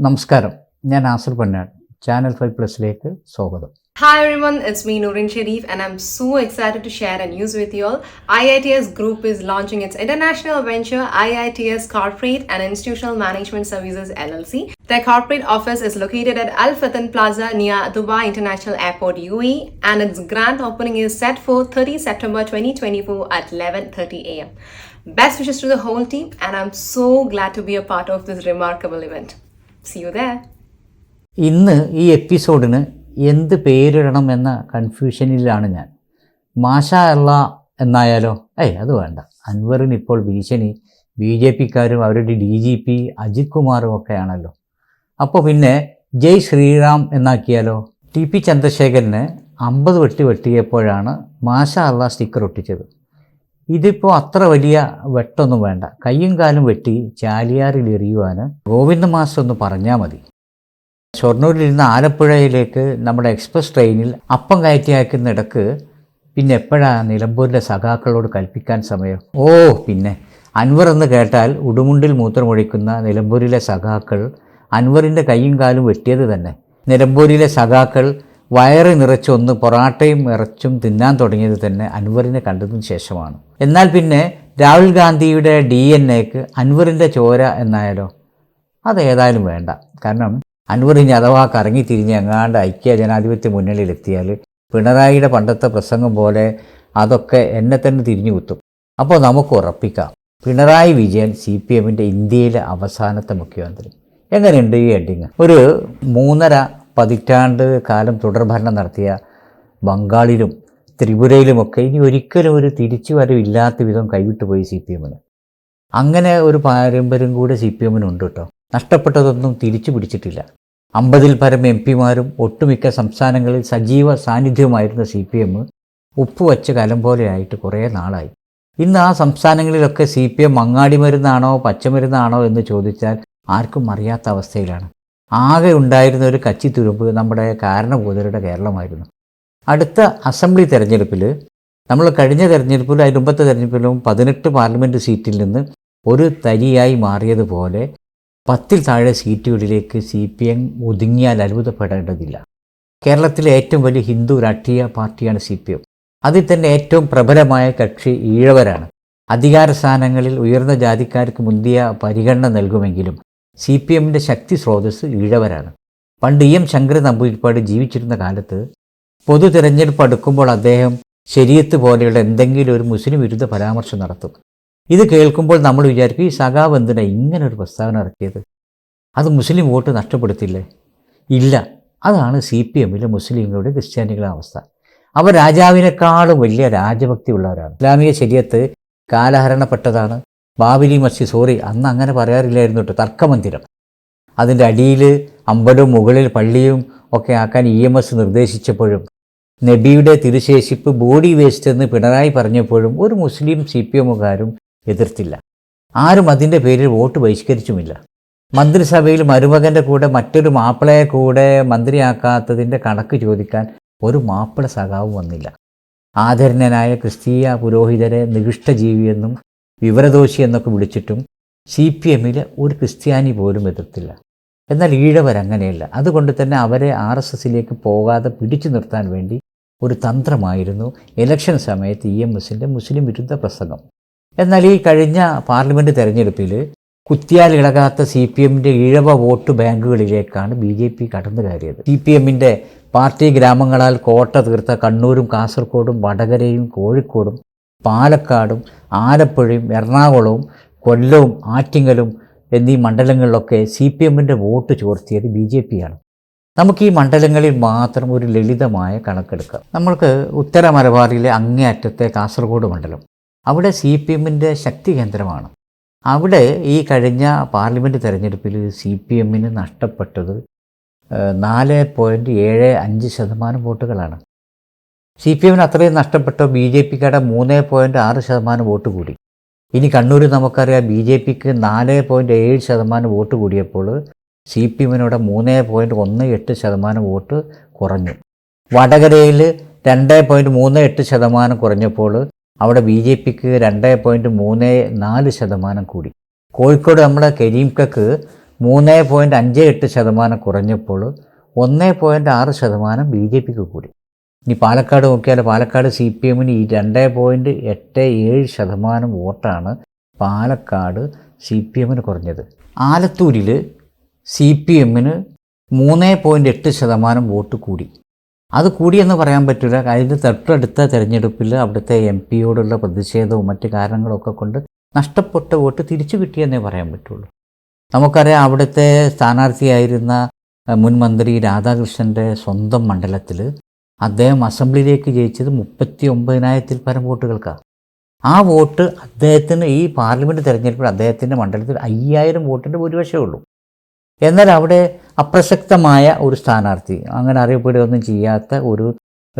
നമസ്കാരം, ഞാൻ ആസിർ പൊന്നാട്. ചാനൽ 5+ലേക്ക് സ്വാഗതം. Hi everyone, it's me Noorin Sharif and I'm so excited to share a news with you all. IITS Group is launching its international venture IITS Corporate and Institutional Management Services LLC. Their corporate office is located at Al Fathan Plaza near Dubai International Airport UAE and its grand opening is set for 30 September 2024 at 11:30 am. Best wishes to the whole team and I'm so glad to be a part of this remarkable event. See you there. ഇന്ന് ഈ എപ്പിസോഡിന് എന്ത് പേരിടണം എന്ന കൺഫ്യൂഷനിലാണ് ഞാൻ. മാഷാ അല്ലാ എന്നായാലോ? അത് വേണ്ട. അൻവറിന് ഇപ്പോൾ ഭീഷണി BJPക്കാരും അവരുടെ DGP അജിത് കുമാറും ഒക്കെയാണല്ലോ. അപ്പോൾ പിന്നെ ജയ് ശ്രീറാം എന്നാക്കിയാലോ? TP ചന്ദ്രശേഖരന് 50 വെട്ട് വെട്ടിയപ്പോഴാണ് മാഷാ അല്ലാ സ്റ്റിക്കർ ഒട്ടിച്ചത്. ഇതിപ്പോൾ അത്ര വലിയ വെട്ടൊന്നും വേണ്ട. കയ്യും കാലും വെട്ടി ചാലിയാറിൽ എറിയുവാൻ ഗോവിന്ദ മാസ്റ്റർ ഒന്ന് പറഞ്ഞാൽ മതി. ഷൊർണൂരിലിരുന്ന് ആലപ്പുഴയിലേക്ക് നമ്മുടെ എക്സ്പ്രസ് ട്രെയിനിൽ അപ്പം കയറ്റി അയക്കുന്നിടക്ക് പിന്നെ എപ്പോഴാണ് നിലമ്പൂരിലെ സഖാക്കളോട് കൽപ്പിക്കാൻ സമയം? പിന്നെ അൻവർ എന്ന് കേട്ടാൽ ഉടുമുണ്ടിൽ മൂത്രമൊഴിക്കുന്ന നിലമ്പൂരിലെ സഖാക്കൾ അൻവറിൻ്റെ കയ്യും കാലും വെട്ടിയത് തന്നെ. നിലമ്പൂരിലെ സഖാക്കൾ വയറ് നിറച്ചൊന്ന് പൊറാട്ടയും ഇറച്ചും തിന്നാൻ തുടങ്ങിയത് തന്നെ അൻവറിനെ കണ്ടതിന് ശേഷമാണ്. എന്നാൽ പിന്നെ രാഹുൽ ഗാന്ധിയുടെ DNA അൻവറിൻ്റെ ചോര എന്നായാലോ? അതേതായാലും വേണ്ട. കാരണം അൻവർ ഇനി അഥവാ കറങ്ങി തിരിഞ്ഞ് എങ്ങാണ്ട് ഐക്യ ജനാധിപത്യ മുന്നണിയിലെത്തിയാൽ പിണറായിയുടെ പണ്ടത്തെ പ്രസംഗം പോലെ അതൊക്കെ എന്നെ തന്നെ തിരിഞ്ഞു കുത്തും. അപ്പോൾ നമുക്ക് ഉറപ്പിക്കാം, പിണറായി വിജയൻ CPMൻ്റെ ഇന്ത്യയിലെ അവസാനത്തെ മുഖ്യമന്ത്രി. എങ്ങനെയുണ്ട് ഈ ഹെഡിങ്? ഒരു 3.5 പതിറ്റാണ്ട് കാലം തുടർഭരണം നടത്തിയ ബംഗാളിലും ത്രിപുരയിലുമൊക്കെ ഇനി ഒരിക്കലും ഒരു തിരിച്ചു വരവില്ലാത്ത വിധം കൈവിട്ടുപോയി CPMന്. അങ്ങനെ ഒരു പാരമ്പര്യം കൂടെ CPMനുണ്ട് കേട്ടോ. നഷ്ടപ്പെട്ടതൊന്നും തിരിച്ചു പിടിച്ചിട്ടില്ല. 50-ൽ പരം MP-മാരും ഒട്ടുമിക്ക സംസ്ഥാനങ്ങളിൽ സജീവ സാന്നിധ്യവുമായിരുന്ന CPM ഉപ്പുവച്ച കലം പോലെയായിട്ട് കുറേ നാളായി. ഇന്ന് ആ സംസ്ഥാനങ്ങളിലൊക്കെ CPM മങ്ങാടിമരുന്നാണോ പച്ചമരുന്നാണോ എന്ന് ചോദിച്ചാൽ ആർക്കും അറിയാത്ത അവസ്ഥയിലാണ്. ആകെ ഉണ്ടായിരുന്ന ഒരു കച്ചിത്തുരുമ്പ് നമ്മുടെ കാരണഭൂതരുടെ കേരളമായിരുന്നു. അടുത്ത അസംബ്ലി തെരഞ്ഞെടുപ്പിൽ, നമ്മൾ കഴിഞ്ഞ തെരഞ്ഞെടുപ്പിലും അതിന് മുമ്പത്തെ തെരഞ്ഞെടുപ്പിലും 18 പാർലമെൻറ്റ് സീറ്റിൽ നിന്ന് ഒരു തരിയായി മാറിയതുപോലെ 10-ൽ താഴെ സീറ്റുകളിലേക്ക് CPM ഒതുങ്ങിയാൽ അത്ഭുതപ്പെടേണ്ടതില്ല. കേരളത്തിലെ ഏറ്റവും വലിയ ഹിന്ദു രാഷ്ട്രീയ പാർട്ടിയാണ് CPM. അതിൽ തന്നെ ഏറ്റവും പ്രബലമായ കക്ഷി ഈഴവരാണ്. അധികാര സ്ഥാനങ്ങളിൽ ഉയർന്ന ജാതിക്കാർക്ക് മുന്തിയ പരിഗണന നൽകുമെങ്കിലും CPMൻ്റെ ശക്തി സ്രോതസ് ഈഴവരാണ്. പണ്ട് EM ശങ്കരൻ നമ്പൂതിരിപ്പാട് ജീവിച്ചിരുന്ന കാലത്ത് പൊതു തിരഞ്ഞെടുപ്പ് അടുക്കുമ്പോൾ അദ്ദേഹം ശരീഅത്ത് പോലെയുള്ള എന്തെങ്കിലും ഒരു മുസ്ലിം വിരുദ്ധ പരാമർശം നടത്തും. ഇത് കേൾക്കുമ്പോൾ നമ്മൾ വിചാരിക്കും, ഈ സഖാവ് എന്തിനാ ഇങ്ങനൊരു പ്രസ്താവന ഇറക്കിയത്? അത് മുസ്ലിം വോട്ട് നഷ്ടപ്പെടുത്തില്ലേ? ഇല്ല, അതാണ് CPMലെ മുസ്ലിങ്ങളുടെ ക്രിസ്ത്യാനികളുടെ അവസ്ഥ. അവർ രാജാവിനേക്കാളും വലിയ രാജഭക്തി ഉള്ളവരാണ്. ഇസ്ലാമിക ശരീഅത്ത് കാലഹരണപ്പെട്ടതാണ്. ബാബരി മസ്ജിദ്, അന്ന് അങ്ങനെ പറയാറില്ലായിരുന്നു കേട്ടോ, തർക്കമന്ദിരം. അതിൻ്റെ അടിയിൽ അമ്പലവും മുകളിൽ പള്ളിയും ഒക്കെ ആക്കാൻ EMS നിർദ്ദേശിച്ചപ്പോഴും നബിയുടെ തിരുശേഷിപ്പ് ബോഡി വേസ്റ്റ് എന്ന് പിണറായി പറഞ്ഞപ്പോഴും ഒരു മുസ്ലിം CPMകാരും എതിർത്തില്ല. ആരും അതിൻ്റെ പേരിൽ വോട്ട് ബഹിഷ്കരിച്ചുമില്ല. മന്ത്രിസഭയിൽ മരുമകൻ്റെ കൂടെ മറ്റൊരു മാപ്പിളയെ കൂടെ മന്ത്രിയാക്കാത്തതിൻ്റെ കണക്ക് ചോദിക്കാൻ ഒരു മാപ്പിള സഖാവും വന്നില്ല. ആദരണീയനായ ക്രിസ്തീയ പുരോഹിതരെ നികൃഷ്ടജീവിയെന്നും വിവരദോഷി എന്നൊക്കെ വിളിച്ചിട്ടും CPMലെ ഒരു ക്രിസ്ത്യാനി പോലും എതിർത്തില്ല. എന്നാൽ ഈഴവരങ്ങനെയല്ല. അതുകൊണ്ട് തന്നെ അവരെ RSSലേക്ക് പോകാതെ പിടിച്ചു നിർത്താൻ വേണ്ടി ഒരു തന്ത്രമായിരുന്നു ഇലക്ഷൻ സമയത്ത് EMSൻ്റെ മുസ്ലിം വിരുദ്ധ പ്രസംഗം. എന്നാൽ ഈ കഴിഞ്ഞ പാർലമെൻറ്റ് തെരഞ്ഞെടുപ്പിൽ കുത്തിയാലിളകാത്ത CPMൻ്റെ ഈഴവ വോട്ട് ബാങ്കുകളിലേക്കാണ് BJP കടന്നു കയറിയത്. CPMൻ്റെ പാർട്ടി ഗ്രാമങ്ങളാൽ കോട്ട തീർത്ത കണ്ണൂരും കാസർഗോഡും വടകരയും കോഴിക്കോടും പാലക്കാടും ആലപ്പുഴയും എറണാകുളവും കൊല്ലവും ആറ്റിങ്ങലും എന്നീ മണ്ഡലങ്ങളിലൊക്കെ CPMൻ്റെ വോട്ട് ചോർത്തിയത് BJPയാണ്. നമുക്ക് ഈ മണ്ഡലങ്ങളിൽ മാത്രം ഒരു ലളിതമായ കണക്കെടുക്കാം. നമ്മൾക്ക് ഉത്തര മലബാറിലെ അങ്ങേയറ്റത്തെ കാസർഗോഡ് മണ്ഡലം, അവിടെ CPMൻ്റെ ശക്തി കേന്ദ്രമാണ്. അവിടെ ഈ കഴിഞ്ഞ പാർലമെൻറ്റ് തെരഞ്ഞെടുപ്പിൽ CPMന് നഷ്ടപ്പെട്ടത് 4.75% വോട്ടുകളാണ്. CPMന് അത്രയും നഷ്ടപ്പെട്ട BJPക്കാരുടെ 3.6% വോട്ട് കൂടി. ഇനി കണ്ണൂർ നമുക്കറിയാം, BJPക്ക് 4.7% വോട്ട് കൂടിയപ്പോൾ CPMനോട് 3.18% വോട്ട് കുറഞ്ഞു. വടകരയിൽ 2.38% കുറഞ്ഞപ്പോൾ അവിടെ BJPക്ക് 2.34% കൂടി. കോഴിക്കോട് നമ്മുടെ കരീംക്കക്ക് 3.58% കുറഞ്ഞപ്പോൾ 1.6% BJPക്ക് കൂടി. ഇനി പാലക്കാട് നോക്കിയാൽ പാലക്കാട് CPM ഈ 2.87% വോട്ടാണ് പാലക്കാട് CPM കുറഞ്ഞത്. ആലത്തൂരിൽ CPM 3.8% വോട്ട് കൂടി. അത് കൂടിയെന്ന് പറയാൻ പറ്റില്ല. അതിന് തൊട്ടടുത്ത തെരഞ്ഞെടുപ്പിൽ അവിടുത്തെ MP പ്രതിഷേധവും മറ്റ് കാരണങ്ങളൊക്കെ കൊണ്ട് നഷ്ടപ്പെട്ട വോട്ട് തിരിച്ചു കിട്ടിയെന്നേ പറയാൻ പറ്റുള്ളൂ. നമുക്കറിയാം അവിടുത്തെ സ്ഥാനാർത്ഥിയായിരുന്ന മുൻ മന്ത്രി രാധാകൃഷ്ണൻ്റെ സ്വന്തം മണ്ഡലത്തിൽ അദ്ദേഹം അസംബ്ലിയിലേക്ക് ജയിച്ചത് 39,000-ൽ പരം വോട്ടുകൾക്കാണ്. ആ വോട്ട് അദ്ദേഹത്തിന് ഈ പാർലമെൻറ്റ് തെരഞ്ഞെടുപ്പിൽ അദ്ദേഹത്തിൻ്റെ മണ്ഡലത്തിൽ 5,000 വോട്ടിൻ്റെ ഭൂരിപക്ഷമേ ഉള്ളൂ. എന്നാൽ അവിടെ അപ്രസക്തമായ ഒരു സ്ഥാനാർത്ഥി, അങ്ങനെ അറിയപ്പെടുകയൊന്നും ചെയ്യാത്ത ഒരു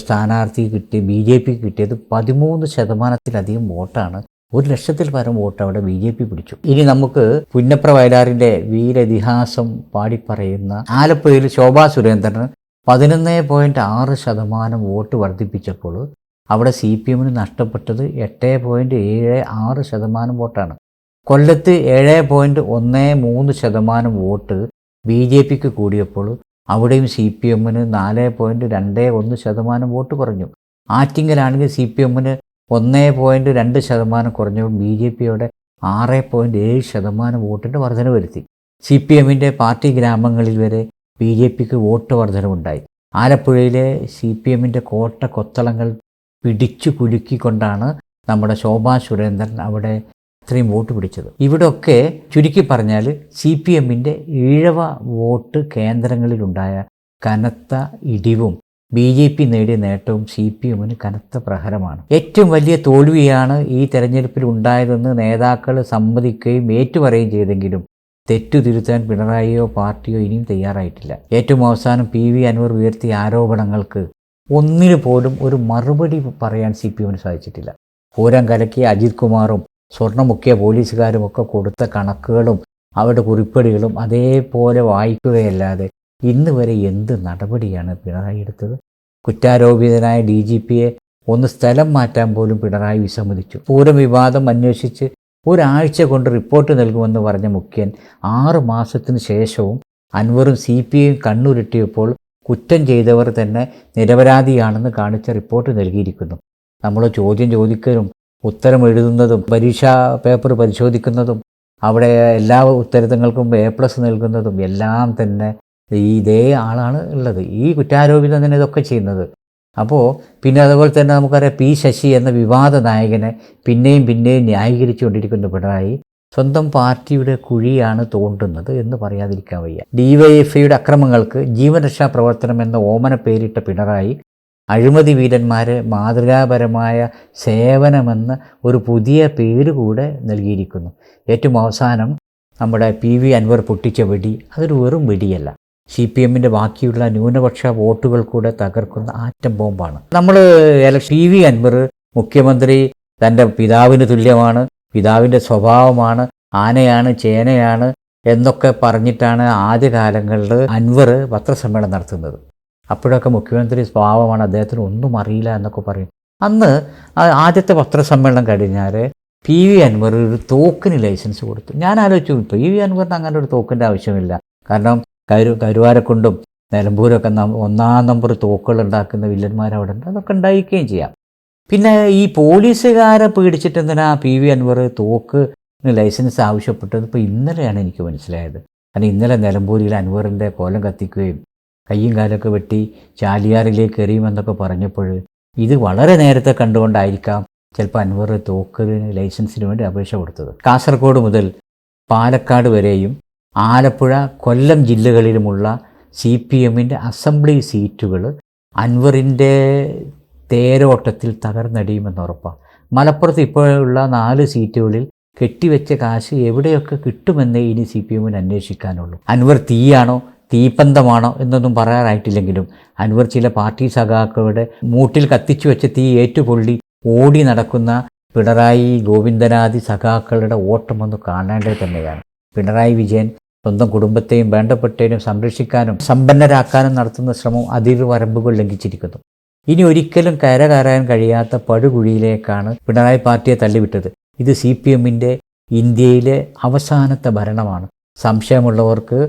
സ്ഥാനാർത്ഥി BJPക്ക് കിട്ടിയത് 13%-ലധികം വോട്ടാണ്. 1,00,000-ൽ പരം വോട്ട് അവിടെ BJP പിടിച്ചു. ഇനി നമുക്ക് പുന്നപ്ര വയലാറിൻ്റെ വീരതിഹാസം പാടിപ്പറയുന്ന ആലപ്പുഴയിൽ ശോഭാ സുരേന്ദ്രന് 11.6% വോട്ട് വർദ്ധിപ്പിച്ചപ്പോൾ അവിടെ CPM നഷ്ടപ്പെട്ടത് 8.76% വോട്ടാണ്. കൊല്ലത്ത് 7.13% വോട്ട് BJPക്ക് കൂടിയപ്പോൾ അവിടെയും CPM 4.21% വോട്ട് കുറഞ്ഞു. ആറ്റിങ്ങലാണെങ്കിൽ CPM 1.2% കുറഞ്ഞപ്പോൾ BJPയുടെ 6.7% വോട്ടിൻ്റെ വർധന വരുത്തി. CPMൻ്റെ പാർട്ടി ഗ്രാമങ്ങളിൽ വരെ BJPക്ക് വോട്ട് വർധനവുണ്ടായി. ആലപ്പുഴയിലെ CPMൻ്റെ കോട്ട കൊത്തളങ്ങൾ പിടിച്ചു കുലുക്കിക്കൊണ്ടാണ് നമ്മുടെ ശോഭാ സുരേന്ദ്രൻ അവിടെ അത്രയും വോട്ട് പിടിച്ചത്. ഇവിടെയൊക്കെ ചുരുക്കി പറഞ്ഞാൽ CPMൻ്റെ ഈഴവ വോട്ട് കേന്ദ്രങ്ങളിലുണ്ടായ കനത്ത ഇടിവും BJP നേടിയ നേട്ടവും CPMന് കനത്ത പ്രഹരമാണ്. ഏറ്റവും വലിയ തോൽവിയാണ് ഈ തെരഞ്ഞെടുപ്പിൽ ഉണ്ടായതെന്ന് നേതാക്കൾ സമ്മതിക്കുകയും ഏറ്റുപറയുകയും ചെയ്തെങ്കിലും തെറ്റു തിരുത്താൻ പിണറായിയോ പാർട്ടിയോ ഇനിയും തയ്യാറായിട്ടില്ല. ഏറ്റവും അവസാനം PV അൻവർ ഉയർത്തിയ ആരോപണങ്ങൾക്ക് ഒന്നിനു പോലും ഒരു മറുപടി പറയാൻ CPMന് സാധിച്ചിട്ടില്ല. പൂരം കലക്കിയ അജിത് കുമാറും സ്വർണം മുക്കിയ പോലീസുകാരും ഒക്കെ കൊടുത്ത കണക്കുകളും അവരുടെ കുറിപ്പടികളും അതേപോലെ വായിക്കുകയല്ലാതെ ഇന്ന് വരെ എന്ത് നടപടിയാണ് പിണറായി എടുത്തത്? കുറ്റാരോപിതനായ DGPയെ ഒന്ന് സ്ഥലം മാറ്റാൻ പോലും പിണറായി വിസമ്മതിച്ചു. പൂരം വിവാദം അന്വേഷിച്ച് ഒരാഴ്ച കൊണ്ട് റിപ്പോർട്ട് നൽകുമെന്ന് പറഞ്ഞ മുഖ്യൻ 6 മാസത്തിന് ശേഷവും അൻവറും CPയും കണ്ണുരുട്ടിയപ്പോൾ കുറ്റം ചെയ്തവർ തന്നെ നിരപരാധിയാണെന്ന് കാണിച്ച റിപ്പോർട്ട് നൽകിയിരിക്കുന്നു. നമ്മൾ ചോദ്യം ചോദിക്കലും ഉത്തരം എഴുതുന്നതും പരീക്ഷാ പേപ്പർ പരിശോധിക്കുന്നതും അവിടെ എല്ലാ ഉത്തരങ്ങൾക്കും A+ നൽകുന്നതും എല്ലാം തന്നെ ഇതേ ആളാണ് ഉള്ളത്. ഈ കുറ്റാരോപിതം തന്നെ ഇതൊക്കെ ചെയ്യുന്നത്. അപ്പോൾ പിന്നെ അതുപോലെ തന്നെ നമുക്കറിയാം P. ശശി എന്ന വിവാദ നായകനെ പിന്നെയും ന്യായീകരിച്ചുകൊണ്ടിരിക്കുന്ന പിണറായി സ്വന്തം പാർട്ടിയുടെ കുഴിയാണ് തോണ്ടുന്നത് എന്ന് പറയാതിരിക്കാൻ വയ്യ. DYFIയുടെ അക്രമങ്ങൾക്ക് ജീവൻരക്ഷാ പ്രവർത്തനം എന്ന ഓമന പേരിട്ട പിണറായി അഴിമതി വീരന്മാരെ മാതൃകാപരമായ സേവനമെന്ന ഒരു പുതിയ പേര് കൂടെ നൽകിയിരിക്കുന്നു. ഏറ്റവും അവസാനം നമ്മുടെ PV അൻവർ പൊട്ടിച്ച വെടി അതൊരു വെറും വെടിയല്ല, CPMൻ്റെ ബാക്കിയുള്ള ന്യൂനപക്ഷ വോട്ടുകൾ കൂടെ തകർക്കുന്ന ആറ്റം ബോംബാണ്. നമ്മൾ PV അൻവർ മുഖ്യമന്ത്രി തൻ്റെ പിതാവിന് തുല്യമാണ്, പിതാവിൻ്റെ സ്വഭാവമാണ്, ആനയാണ് ചേനയാണ് എന്നൊക്കെ പറഞ്ഞിട്ടാണ് ആദ്യകാലങ്ങളിൽ അൻവർ പത്രസമ്മേളനം നടത്തുന്നത്. അപ്പോഴൊക്കെ മുഖ്യമന്ത്രി സ്വഭാവമാണ്, അദ്ദേഹത്തിന് ഒന്നും അറിയില്ല എന്നൊക്കെ പറയും. അന്ന് ആദ്യത്തെ പത്രസമ്മേളനം കഴിഞ്ഞാൽ PV അൻവർ ഒരു തോക്കിന് ലൈസൻസ് കൊടുത്തു. ഞാൻ ആലോചിച്ചു, PV അൻവറിന് അങ്ങനെ ഒരു തോക്കിൻ്റെ ആവശ്യമില്ല. കാരണം കരുവാരക്കുണ്ടും നിലമ്പൂരൊക്കെ 1ാം നമ്പർ തോക്കുകൾ ഉണ്ടാക്കുന്ന വില്ലന്മാരവിടെ ഉണ്ട്, അതൊക്കെ ഉണ്ടായിരിക്കുകയും ചെയ്യാം. പിന്നെ ഈ പോലീസുകാരെ പേടിച്ചിട്ട് എന്തിനാ PV അൻവർ തോക്കിന് ലൈസൻസ് ആവശ്യപ്പെട്ടത്? ഇപ്പോൾ ഇന്നലെയാണ് എനിക്ക് മനസ്സിലായത്. കാരണം ഇന്നലെ നിലമ്പൂരിൽ അൻവറിൻ്റെ കോലം കത്തിക്കുകയും കയ്യും കാലൊക്കെ വെട്ടി ചാലിയാറിലേക്ക് എറിയുമെന്നൊക്കെ പറഞ്ഞപ്പോൾ ഇത് വളരെ നേരത്തെ കണ്ടുകൊണ്ടായിരിക്കാം ചിലപ്പോൾ അൻവർ തോക്കിന് ലൈസൻസിന് വേണ്ടി അപേക്ഷ കൊടുത്തത്. കാസർഗോഡ് മുതൽ പാലക്കാട് വരെയും ആലപ്പുഴ കൊല്ലം ജില്ലകളിലുമുള്ള CPMൻ്റെ അസംബ്ലി സീറ്റുകൾ അൻവറിൻ്റെ തേരോട്ടത്തിൽ തകർന്നടിയുമെന്നുറപ്പാണ്. മലപ്പുറത്ത് ഇപ്പോഴുള്ള 4 സീറ്റുകളിൽ കെട്ടിവെച്ച കാശ് എവിടെയൊക്കെ കിട്ടുമെന്നേ ഇനി CPMന് അന്വേഷിക്കാനുള്ളൂ. അൻവർ തീയാണോ തീപ്പന്തമാണോ എന്നൊന്നും പറയാനായിട്ടില്ലെങ്കിലും അൻവർ ചില പാർട്ടി സഖാക്കളുടെ മൂട്ടിൽ കത്തിച്ചു വെച്ച തീ ഏറ്റുപൊള്ളി ഓടി നടക്കുന്ന പിണറായി ഗോവിന്ദനാദി സഖാക്കളുടെ ഓട്ടമൊന്ന് കാണേണ്ടത് തന്നെയാണ്. പിണറായി വിജയൻ സ്വന്തം കുടുംബത്തെയും വേണ്ടപ്പെട്ടതിനും സംരക്ഷിക്കാനും സമ്പന്നരാക്കാനും നടത്തുന്ന ശ്രമം അതിർവരമ്പുകൾ ലംഘിച്ചിരിക്കുന്നു. ഇനി ഒരിക്കലും കയറാൻ കഴിയാത്ത പടുകുഴിയിലേക്കാണ് പിണറായി പാർട്ടിയെ തള്ളിവിട്ടത്. ഇത് CPMൻ്റെ ഇന്ത്യയിലെ അവസാനത്തെ ഭരണമാണ്. സംശയമുള്ളവർക്ക്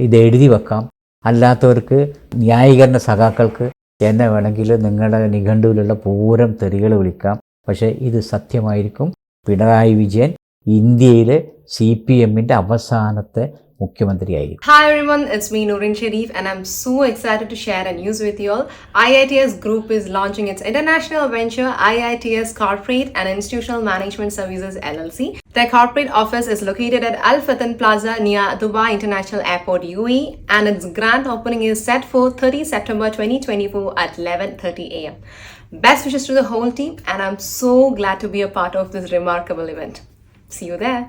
ഇത് എഴുതി വെക്കാം. അല്ലാത്തവർക്ക് ന്യായീകരണ സഖാക്കൾക്ക് എന്നെ വേണമെങ്കിൽ നിങ്ങളുടെ നിഘണ്ടുവിലുള്ള പൂരം തെറികൾ വിളിക്കാം. പക്ഷേ ഇത് സത്യമായിരിക്കും. പിണറായി വിജയൻ ഇന്ത്യയിലെ CPMന്റെ അവസാനത്തെ മുഖ്യമന്ത്രിയായിരിക്കും. Hi everyone, it's me Noreen Sharif and I'm so excited to share a news with you all. IITS Group is launching its international venture IITS Corporate and Institutional Management Services LLC. Their corporate office is located at Al Fathan Plaza near Dubai International Airport UAE and its grand opening is set for 30 September 2024 at 11:30 a.m. Best wishes to the whole team and I'm so glad to be a part of this remarkable event. See you there.